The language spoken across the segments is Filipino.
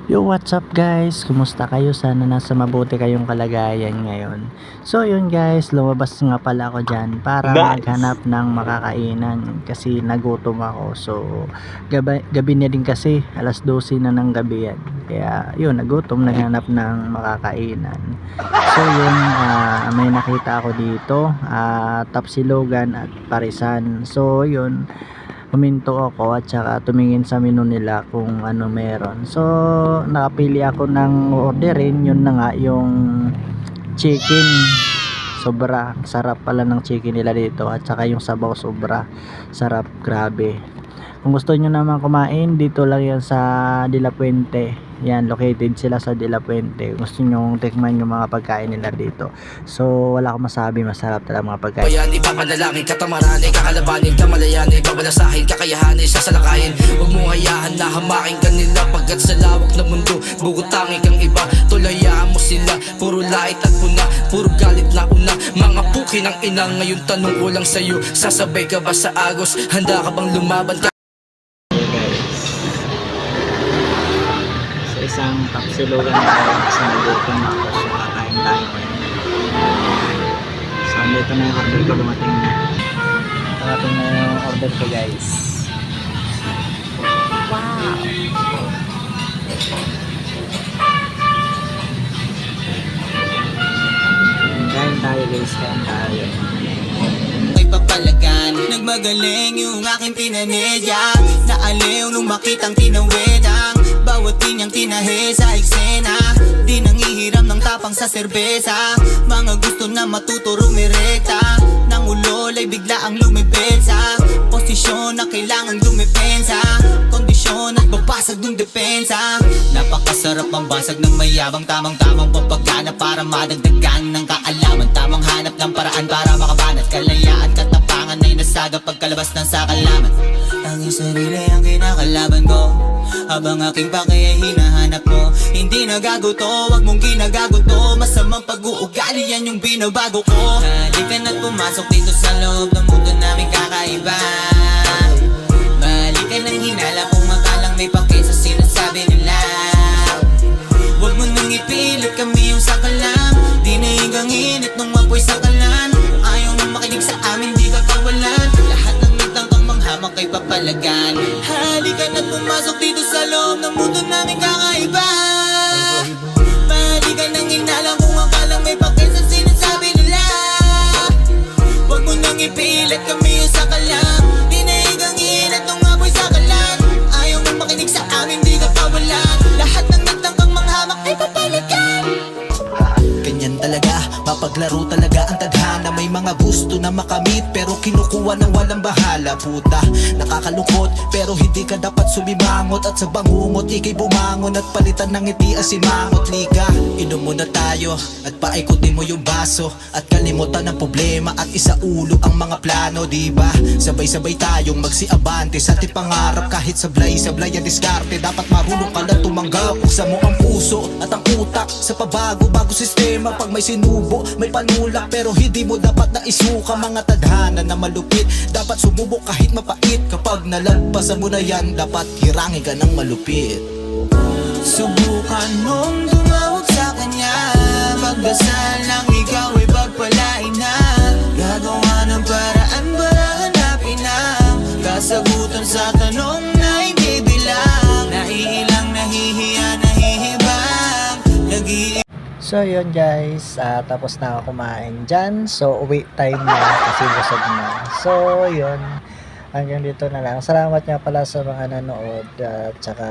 Yo, what's up guys? Kumusta kayo? Sana nasa mabuti kayong kalagayan ngayon. So yun guys, lumabas nga pala ako dyan para maghanap ng makakainan kasi nagutom ako. So gabi na din kasi, alas 12 na ng gabi yan. Kaya yun, nagutom, naghanap ng makakainan. So yun, may nakita ako dito, Tapsilogan at Parisan. So yun, huminto ako at saka tumingin sa menu nila kung ano meron. So nakapili ako ng orderin. Yun na nga, yung chicken. Sobra sarap pala ng chicken nila dito, at saka yung sabaw sobra sarap, grabe. Kung gusto nyo naman kumain, dito lang yan sa De La Puente. Yan, located sila sa De La Puente. Gusto nyo tikman yung mga pagkain nila dito. So wala akong masabi, masarap talaga mga pagkain. Bayan, ipapanalangin, katamaranay, kakalabanin, kamalayanin, babalasahin, kakayahanin, sasalakayin. Huwag mong hayaan na hamakin kanila, pagkat sa lawak na mundo, bugutangin kang iba. Tulayaan mo sila, puro lait at puna, puro galit na una. Mga puki ng ina, ngayon tanong ko lang sa'yo, sasabay ka ba sa agos? Handa ka bang lumaban ka? Sa isang Tapsilogan tayo kasi nagutom ako, so kakain tayo ngayon. So dito na yung order ko, dumating na yung order ko guys. Wow! Kain tayo guys, kain tayo. May papalagan, nagmagaling yung aking pinanedya. Naaliw nung makitang tinawedang bawat linyang tinahe sa eksena. Di nangihiram ng tapang sa serbesa. Mga gusto na matuto rumirekta, nang ulolay bigla ang lumipensa. Posisyon na kailangan dumepensa, kondisyon at babasag ng depensa. Napakasarap ang basag ng mayabang, tamang-tamang pampagana para madagdagan ng kaalaman. Tamang hanap ng paraan para makabanat, kalayaan, katapangan ay nasaga pagkalabas ng sakalaman. Ang sarili ang kinakalaban ko, habang aking pake ay hinahanap mo. Hindi nagaguto, wag mong ginagaguto. Masamang pag-uugali, yan yung binabago ko. Halika na't pumasok dito sa loob ng mundo namin kakaiba. Balik ka ng hinala kung makalang may pake sa sinasabi nila. Wag mo nang ipilit kami yung sakalam. Di na hinggang init nung mapoy sakalan. Kung ayaw nang makinig sa amin, di ka kawalan. Lahat ng nagtang kang manghamak ay papalagan. Halika na't pumasok dito sa loob ng mundo namin kakaiba. Balik ka ng hinala kung makalang may pake sa sinasabi nila. Wag mo nang ipilit kami yung sakalam. Di na hinggang init nung mapoy sakalan. Ayaw nang makinig sa amin, di ka kawalan. Lahat ng nagtang kang manghamak ay papalagan. Ganyan talaga, mapaglaro talaga ang tadhana. May mga gusto na makamit pero kinukuha ng walang bahala. Puta, nakakalungkot pero hindi ka dapat sumimangot. At sa bangungot, ikay bumangon at palitan ng ngiti ang simangot. Liga, inom muna tayo at paikutin mo yung baso. At kalimutan ng problema at isaulo ang mga plano, diba? Sabay-sabay tayong magsiabante sa ating pangarap. Kahit sablay-sablay ang diskarte, dapat marunong ka na tumanggap. Buksan mo ang puso at ang utak sa pabago-bago sistema. Pag may sinubo, may panulak, pero hindi mo dapat na isuka. Mga tadhana na malupit, dapat sumubok kahit mapait. Kapag nalagpasan mo na yan, dapat hirangin ka ng malupit. Subukan mong tumawag sa kanya, magdasal lang ikaw ay pagpalain na. Gagawa ng paraan para hanapin ang kasagutan sa tanong na hindi bilang. Naiilang, nahihiya, nahihibang, So yun guys, tapos na ako kumain dyan. So uwi time na kasi busog na. So yun, hanggang dito na lang. Salamat nga pala sa mga nanood. At saka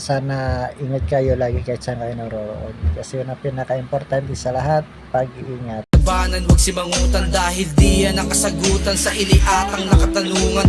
sana ingat kayo lagi kahit saan kayo naroon. Kasi yun ang pinaka-importante sa lahat, pag-iingat. Labanan, wag simangutan dahil di yan ang kasagutan sa iliatang nakatanungan.